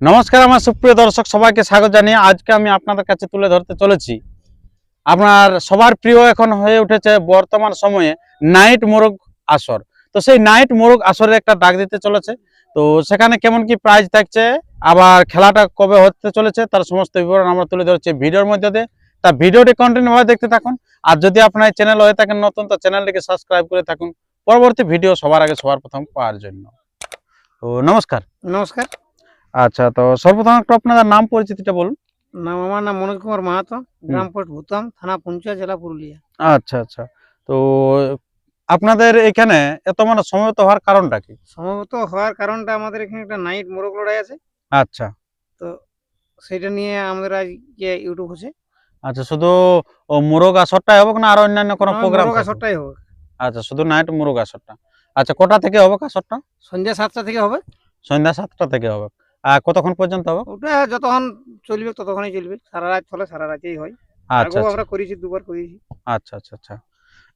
নমস্কার আমার সুপ্রিয় দর্শক সবাইকে স্বাগত জানিয়ে আজকে আমি আপনাদের কাছে তুলে ধরতে চলেছি আপনার সবার প্রিয় এখন হয়ে উঠেছে বর্তমান সময়ে নাইট মোরগ আসর। তো সেই নাইট মোরগ আসরের একটা ডাক দিতে চলেছে। তো সেখানে কেমন কি প্রাইজ থাকছে, আবার খেলাটা কবে হতে চলেছে, তার সমস্ত বিবরণ আমরা তুলে ধরছি ভিডিওর মধ্যে দিয়ে। তা ভিডিওটি কন্টিনিউ ভাবে দেখতে থাকুন। আর যদি আপনার এই চ্যানেল হয়ে থাকেন নতুন, তো চ্যানেলটিকে সাবস্ক্রাইব করে থাকুন পরবর্তী ভিডিও সবার আগে সবার প্রথম পাওয়ার জন্য। তো নমস্কার। নমস্কার। আচ্ছা, তো সর্বপ্রথম একটু আপনাদের নাম পরিচিতিটা বলুন। আমার নাম মনোজ কুমার মাহাতো, গ্রাম পোস্ট ভূতাম, থানা পুঞ্চা, জেলা পুরুলিয়া। আচ্ছা আচ্ছা। তো আপনাদের এখানে এত মানে সমবেত হওয়ার কারণটা কি? সম্ভবত হওয়ার কারণটা আমাদের এখানে একটা নাইট মোরগ লড়াই আছে, আচ্ছা তো সেটা নিয়ে আমাদের আজকে ইউটিউব হচ্ছে। আচ্ছা, শুধু মোরগ আসরটাই হবে না আর অন্যান্য কোনো প্রোগ্রাম? মোরগ আসরটাই হবে। আচ্ছা, শুধু নাইট মোরগ আসরটা। আচ্ছা, কটা থেকে হবে আসরটা? সন্ধ্যা 7টা থেকে হবে। সন্ধ্যা 7টা থেকে হবে। আর কতক্ষণ পর্যন্ত হবে? ওটা যতক্ষণ চলবে ততক্ষণই চলবে, সারা রাত চলে, সারা রাতেই হয়। আচ্ছা আগেও আচ্ছা আমরা করেছি, দুবার করেছি। আচ্ছা আচ্ছা আচ্ছা।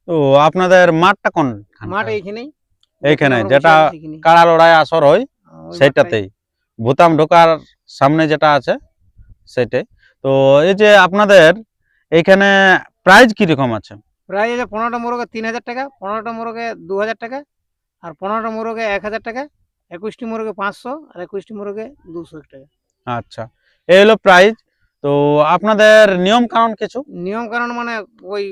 তো আপনাদের মাঠটা কোন? মাঠ এইখানেই, এইখানে আমরা যেটা বসে আছি সেখানেই। কাড়া লড়াই আসর হয় ওই মাঠটাই। সেইটাতেই, ভুতাম ঢোকার সামনে যেটা আছে সেটাই। তো এই যে আপনাদের এইখানে প্রাইজ কিরকম আছে? প্রায় 15টা মোরগে 3000 টাকা, 15টা মোরগে 2000 টাকা, আর 15টা মোরগে 1000 টাকা, 21টি মোরগে 500, আর 21টি মোরগে 200 টাকা। আচ্ছা, এই হলো প্রাইজ। তো আপনাদের নিয়ম কানুন কিছু? নিয়ম কারণ মানে ওই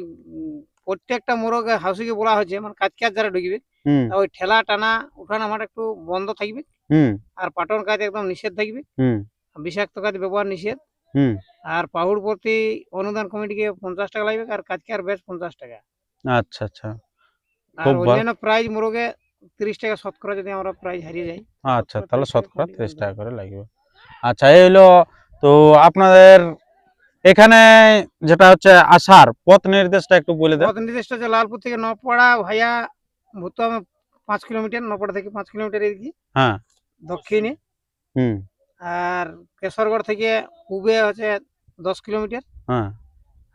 প্রত্যেকটা মোরগে হাউসিকে বলা হয়েছে, মানে কাজ যারা ঢুকবে হুম তা ওই ঠেলা টানা উঠানো আমার একটু বন্ধ থাকবে, হুম আর পাটন কাজ একদম নিষেধ থাকবে, হুম বিষাক্ত কাজ ব্যবহার নিষেধ। হুম আর পাহুড় প্রতি অনুদান কমিটিকে 50 টাকা লাগবে, আর কাজকার বেশ 50 টাকা। আচ্ছা আচ্ছা, আর খুব ভালো। অন্যান্য প্রাইজ মোরগে 30 টাকা শতকরা, যদি আমরা প্রাইজ হারিয়ে যাই। আচ্ছা, তাহলে 30 শতকরা টাকা 30 টাকা করে লাগবে। আচ্ছা, এই হলো। তো আপনাদের এখানে যেটা হচ্ছে আসার পথ নির্দেশটা একটু বলে দেন। পথ নির্দিষ্ট যে লালপুর থেকে নপাড়া ভাইয়া ভূতমে 5 কিলোমিটার, নপাড়া থেকে 5 কিলোমিটার এদিকে হ্যাঁ। দক্ষিণে। হুম। আর কেশরগড় থেকে পূবে হচ্ছে 10 কিলোমিটার। হ্যাঁ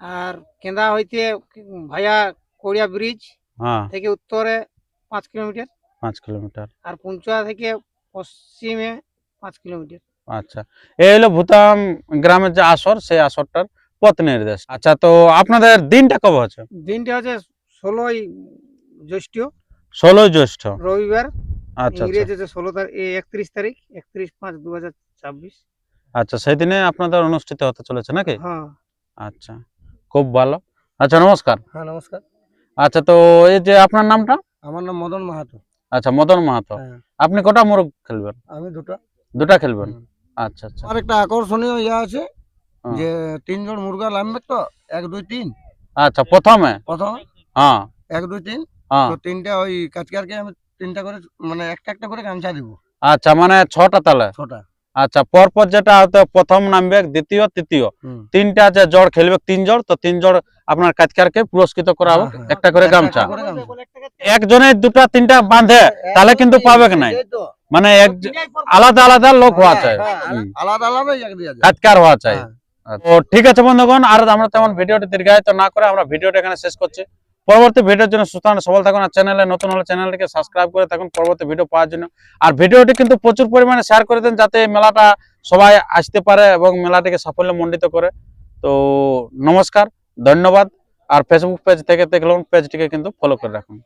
আর কেন্দা হইতে ভাইয়া কোড়িয়া ব্রিজ হ্যাঁ, থেকে উত্তরে 5 কিলোমিটার। 5 কিলোমিটার। আর পুঞ্চা থেকে পশ্চিমে 5 কিলোমিটার। আচ্ছা, এই হলো ভুতাম গ্রামের যে আসর, সেই আসরটার পথ নির্দেশ। আচ্ছা, তো আপনাদের দিনটা কবে হচ্ছে? দিনটা হচ্ছে 16ই জ্যৈষ্ঠ, 16 জ্যৈষ্ঠ। রবিবার। আচ্ছা আচ্ছা ইংরেজি হচ্ছে 16 তারিখ, 31 তারিখ, 31/5/2026। আচ্ছা, সেদিনে আপনাদের অনুষ্ঠিত হতে চলেছে নাকি? হ্যাঁ। আচ্ছা, খুব ভালো। আচ্ছা, নমস্কার। হ্যাঁ, নমস্কার। আচ্ছা, তো এই যে আপনার নামটা? আমার নাম মদন মাহাতো। আচ্ছা, মদন মাহাতো। হ্যাঁ, আপনি কটা মোরগ খেলবেন? আমি দুটো। দুটা খেলবেন? আচ্ছা আচ্ছা। আর একটা আকর্ষণীয় আছে হ্যাঁ। যে 3 জন মুরগা নামবে, তো 1 2 3 আচ্ছা, প্রথমে? প্রথমে হ্যাঁ 1 2 3, হ্যাঁ। তো 3টা ওই কাজকারকে আমি 3টা করে, মানে একটা করে গামছা দিব। আচ্ছা, মানে 6টা তাহলে? 6টা। আচ্ছা, পরপর যেটা হয়তো প্রথম নামবে, দ্বিতীয়, তৃতীয়, তিনটা যে জড় খেলবে, 3 জড়, তো 3 জড় আপনার কাজকারকে পুরস্কৃত করা হবে একটা করে গামছা। একজনের 2টা 3টা বাঁধে তাহলে কিন্তু পাবে নাই, মানে আলাদা আলাদা লোক হওয়া চাই, আলাদা আলাদা কাজকার হওয়া চাই। তো ঠিক আছে বন্ধুগণ, আর আমরা তেমন ভিডিওটি দীর্ঘায়িত না করে আমরা ভিডিওটা এখানে শেষ করছি। পরবর্তী ভিডিওর জন্য সুস্থ সবল থাকুন, আর চ্যানেলে নতুন হলে চ্যানেলটিকে সাবস্ক্রাইব করে থাকুন পরবর্তী ভিডিও পাওয়ার জন্য। আর ভিডিওটি কিন্তু প্রচুর পরিমাণে শেয়ার করে দেন, যাতে এই মেলাটা সবাই আসতে পারে এবং মেলাটিকে সাফল্যমণ্ডিত করে। তো নমস্কার, ধন্যবাদ। আর ফেসবুক পেজ থেকে দেখলাম, পেজটিকে কিন্তু ফলো করে রাখুন।